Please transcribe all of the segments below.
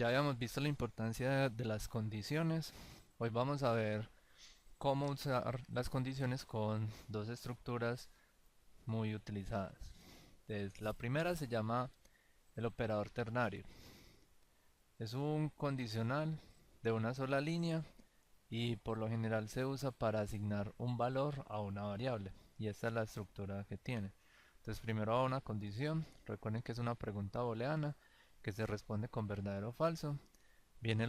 Ya habíamos visto la importancia de las condiciones. Hoy vamos a ver cómo usar las condiciones con dos estructuras muy utilizadas. Entonces, la primera se llama el operador ternario. Es un condicional de una sola línea y por lo general se usa para asignar un valor a una variable. Y esta es la estructura que tiene. Entonces primero va una condición. Recuerden que es una pregunta booleana que se responde con verdadero o falso. Viene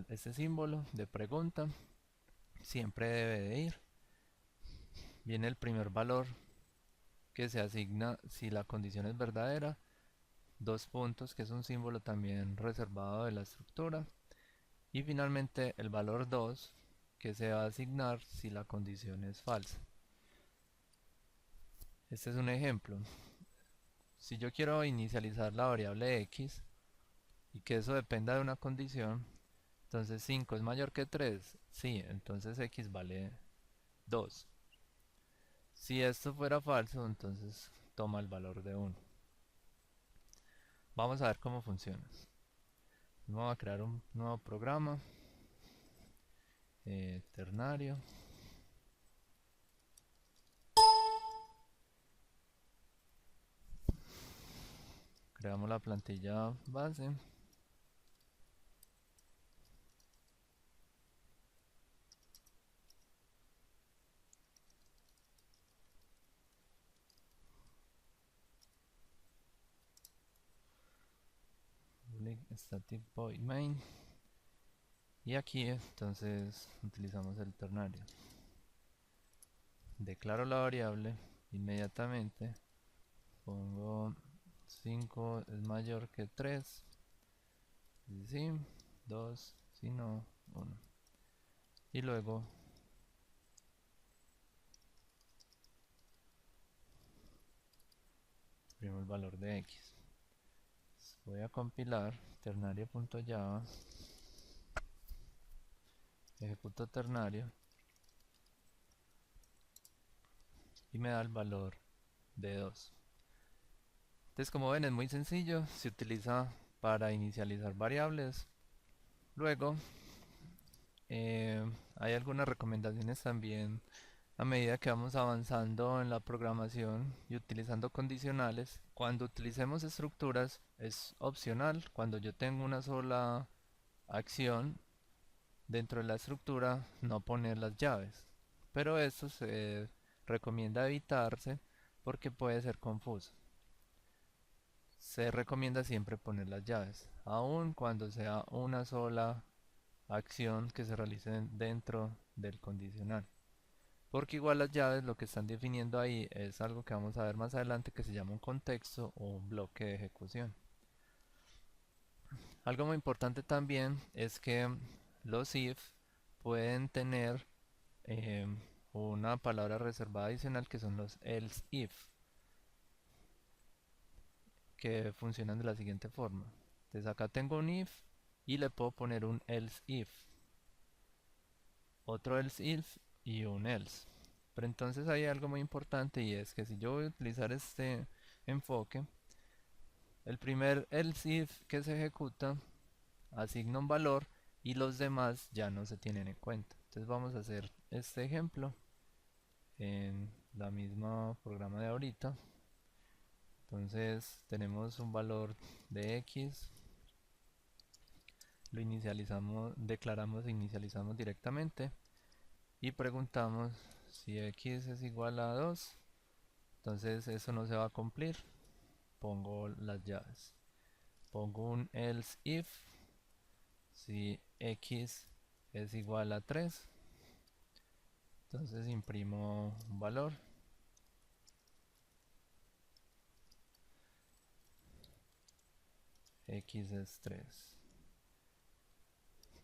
este símbolo de pregunta, siempre debe de ir. Viene el primer valor que se asigna si la condición es verdadera. Dos puntos, que es un símbolo también reservado de la estructura. Y finalmente el valor 2, que se va a asignar si la condición es falsa. Este es un ejemplo. Si yo quiero inicializar la variable x y que eso dependa de una condición, entonces 5 es mayor que 3, sí, entonces x vale 2. Si esto fuera falso, entonces toma el valor de 1. Vamos a ver cómo funciona. Vamos a crear un nuevo programa, ternario. Creamos la plantilla base. Static void main. Y aquí entonces utilizamos el ternario. Declaro la variable, inmediatamente pongo 5 es mayor que 3, si sí, 2, si no, 1. Y luego imprimo el valor de x. Voy a compilar ternario.java, ejecuto ternario y me da el valor de 2. Entonces, como ven, es muy sencillo, se utiliza para inicializar variables. Luego hay algunas recomendaciones también a medida que vamos avanzando en la programación y utilizando condicionales. Cuando utilicemos estructuras es opcional. Cuando yo tengo una sola acción dentro de la estructura, no poner las llaves, pero esto se recomienda evitarse porque puede ser confuso. Se recomienda siempre poner las llaves, aun cuando sea una sola acción que se realice dentro del condicional. Porque igual las llaves lo que están definiendo ahí es algo que vamos a ver más adelante que se llama un contexto o un bloque de ejecución. Algo muy importante también es que los if pueden tener eh, una palabra reservada adicional que son los else if, que funcionan de la siguiente forma. Entonces acá tengo un if y le puedo poner un else if, otro else if y un else. Pero entonces hay algo muy importante y es que si yo voy a utilizar este enfoque, el primer else if que se ejecuta asigna un valor y los demás ya no se tienen en cuenta. Entonces vamos a hacer este ejemplo en la misma programa de ahorita. Entonces tenemos un valor de x, lo inicializamos, declaramos e inicializamos directamente y preguntamos si x es igual a 2. Entonces eso no se va a cumplir, pongo las llaves, pongo un else if si x es igual a 3. Entonces imprimo un valor, x es 3.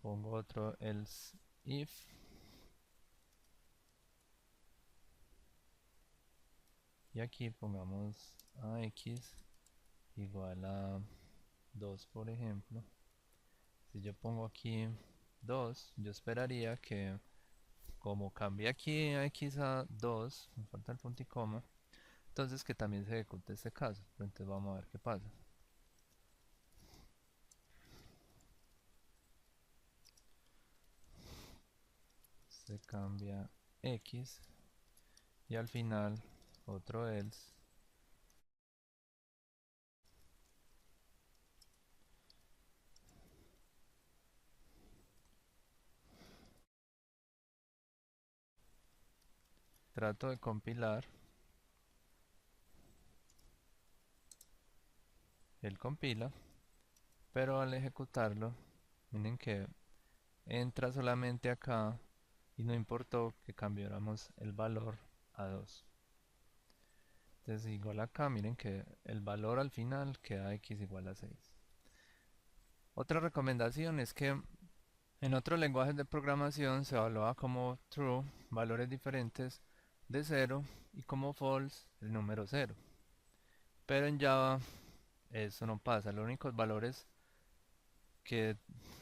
Pongo otro else if y aquí pongamos a x igual a 2, por ejemplo. Si yo pongo aquí 2, yo esperaría que, como cambie aquí a x a 2, me falta el punto y coma, entonces que también se ejecute este caso. Pero entonces vamos a ver qué pasa. se cambia X y al final otro else. Trato de compilar, él compila, pero al ejecutarlo, miren que entra solamente acá y no importó que cambiáramos el valor a 2. Entonces igual acá, miren que el valor al final queda x igual a 6. Otra recomendación es que en otros lenguajes de programación se evalúa como true valores diferentes de 0 y como false el número 0. Pero en Java eso no pasa. Los únicos valores que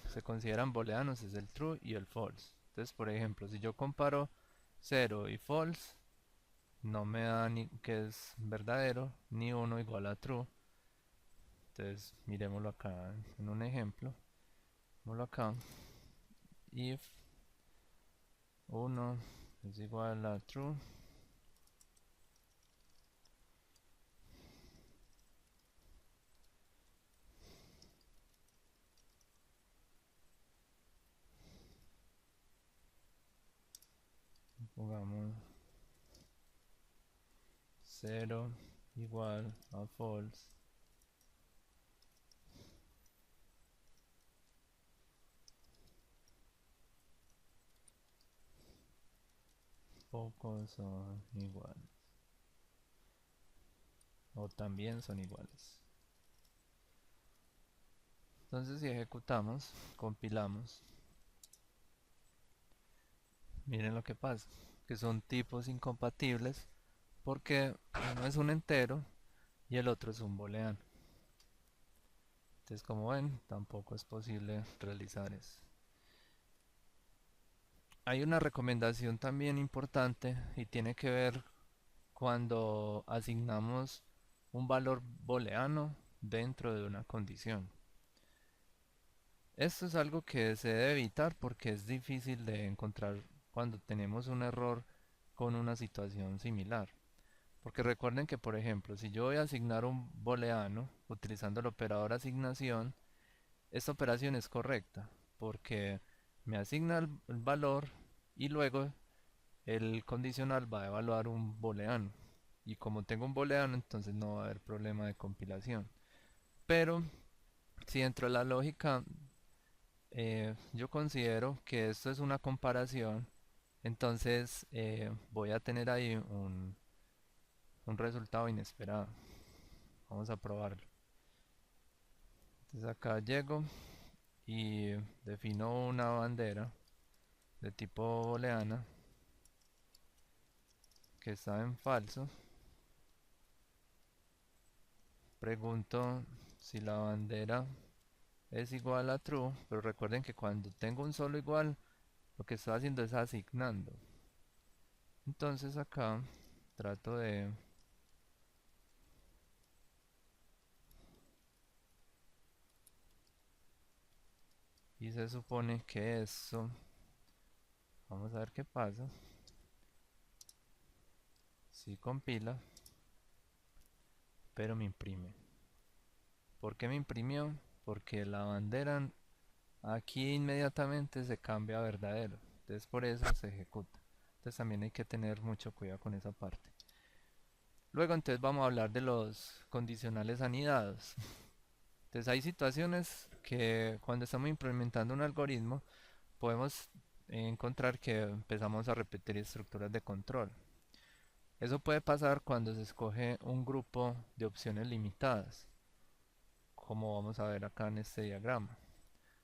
se consideran booleanos es el true y el false. Entonces, por ejemplo, si yo comparo 0 y false, no me da ni que es verdadero, ni 1 igual a true. Entonces, miremoslo acá en un ejemplo. Miremoslo acá. If 1 es igual a true, pongamos 0 igual a false, pocos son iguales, o también son iguales. Entonces si ejecutamos, compilamos, miren lo que pasa, que son tipos incompatibles porque uno es un entero y el otro es un booleano. Entonces como ven, tampoco es posible realizar eso. Hay una recomendación también importante y tiene que ver cuando asignamos un valor booleano dentro de una condición. Esto es algo que se debe evitar porque es difícil de encontrar cuando tenemos un error con una situación similar. Porque recuerden que, por ejemplo, si yo voy a asignar un booleano utilizando el operador asignación, esta operación es correcta porque me asigna el valor y luego el condicional va a evaluar un booleano. Y como tengo un booleano, entonces no va a haber problema de compilación. Pero si dentro de la lógica yo considero que esto es una comparación, entonces voy a tener ahí un resultado inesperado. Vamos a probarlo. Entonces acá llego y defino una bandera de tipo booleana que está en falso. Pregunto si la bandera es igual a true, pero recuerden que cuando tengo un solo igual, lo que estoy haciendo es asignando. Entonces acá trato de y se supone que eso, vamos a ver qué pasa. Si compila, pero me imprime. ¿Por qué me imprimió? Porque la bandera aquí inmediatamente se cambia a verdadero. Entonces por eso se ejecuta. Entonces también hay que tener mucho cuidado con esa parte. Luego entonces vamos a hablar de los condicionales anidados. Entonces hay situaciones que cuando estamos implementando un algoritmo podemos encontrar que empezamos a repetir estructuras de control. Eso puede pasar cuando se escoge un grupo de opciones limitadas, como vamos a ver acá en este diagrama.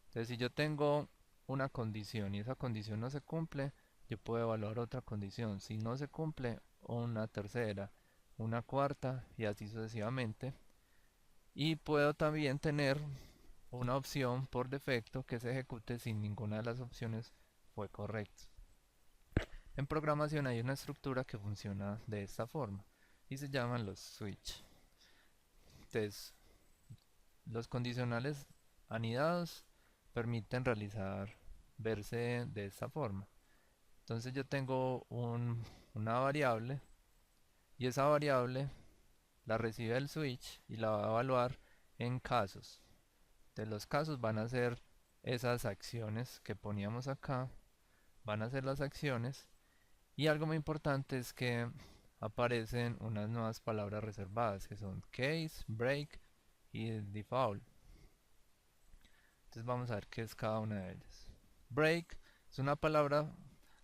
Entonces si yo tengo una condición y esa condición no se cumple, yo puedo evaluar otra condición. Si no se cumple, una tercera, una cuarta y así sucesivamente. Y puedo también tener una opción por defecto que se ejecute si ninguna de las opciones fue correcta. En programación hay una estructura que funciona de esta forma y se llaman los switch. Entonces, los condicionales anidados permiten verse de esta forma. Entonces yo tengo una variable y esa variable la recibe el switch y la va a evaluar en casos. De los casos van a ser esas acciones que poníamos acá, van a ser las acciones y algo muy importante es que aparecen unas nuevas palabras reservadas que son case, break y default. Entonces vamos a ver qué es cada una de ellas. Break es una palabra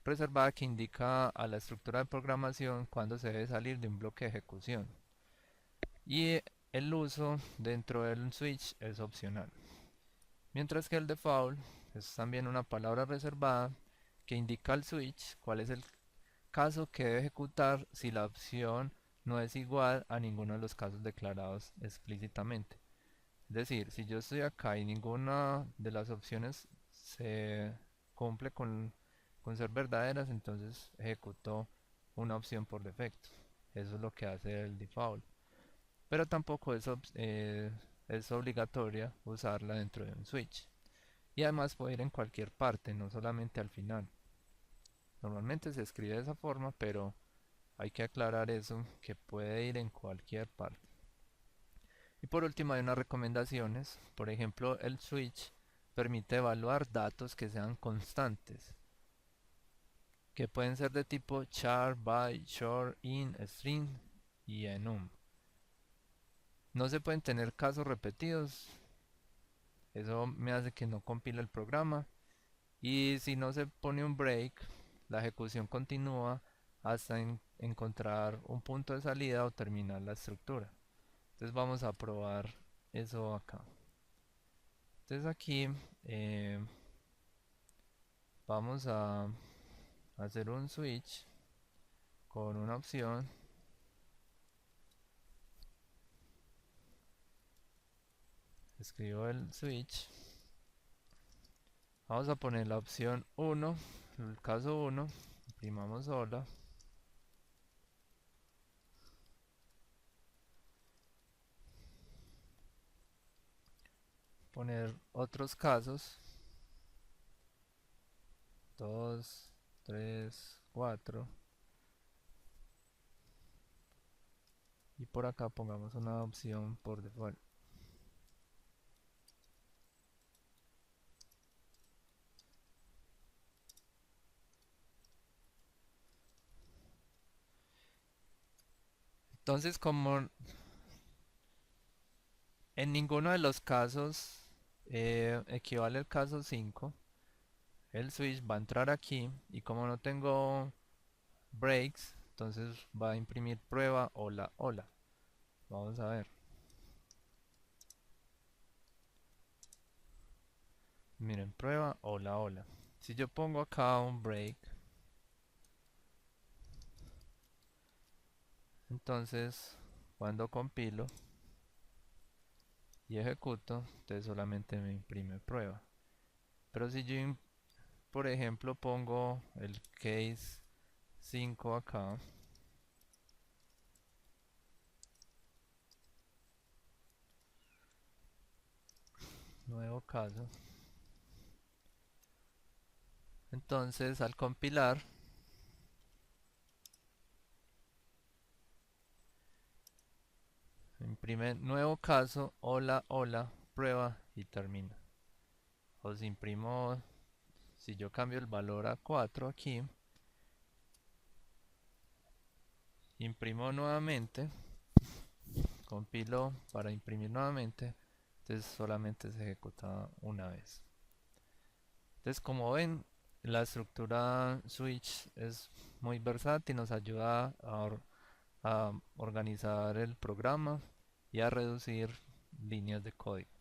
reservada que indica a la estructura de programación cuando se debe salir de un bloque de ejecución. Y el uso dentro del switch es opcional. Mientras que el default es también una palabra reservada que indica al switch cuál es el caso que debe ejecutar si la opción no es igual a ninguno de los casos declarados explícitamente. Es decir, si yo estoy acá y ninguna de las opciones se cumple con ser verdaderas, entonces ejecuto una opción por defecto. Eso es lo que hace el default. Pero tampoco es obligatoria usarla dentro de un switch. Y además puede ir en cualquier parte, no solamente al final. Normalmente se escribe de esa forma, pero hay que aclarar eso, que puede ir en cualquier parte. Y por último hay unas recomendaciones. Por ejemplo, el switch permite evaluar datos que sean constantes, que pueden ser de tipo char, byte, short, int, string y enum. No se pueden tener casos repetidos, eso me hace que no compile el programa. Y si no se pone un break, la ejecución continúa hasta encontrar un punto de salida o terminar la estructura. Entonces vamos a probar eso acá. Entonces aquí eh, vamos a hacer un switch con una opción. Escribo el switch. Vamos a poner la opción 1, el caso 1. Imprimamos hola. Poner otros casos. 2, 3, 4. Y por acá pongamos una opción por default. Entonces, como en ninguno de los casos equivale el caso 5, el switch va a entrar aquí y como no tengo breaks, entonces va a imprimir prueba hola hola. Vamos a ver. Miren, prueba hola hola. Si yo pongo acá un break, entonces cuando compilo y ejecuto, entonces solamente me imprime prueba. Pero si yo, por ejemplo, pongo el case 5 acá, nuevo caso, entonces al compilar imprime nuevo caso, hola, hola, prueba y termina. O si imprimo, si yo cambio el valor a 4 aquí, imprimo nuevamente, compilo para imprimir nuevamente, entonces solamente se ejecuta una vez. Entonces como ven, la estructura switch es muy versátil, nos ayuda a organizar el programa y a reducir líneas de código.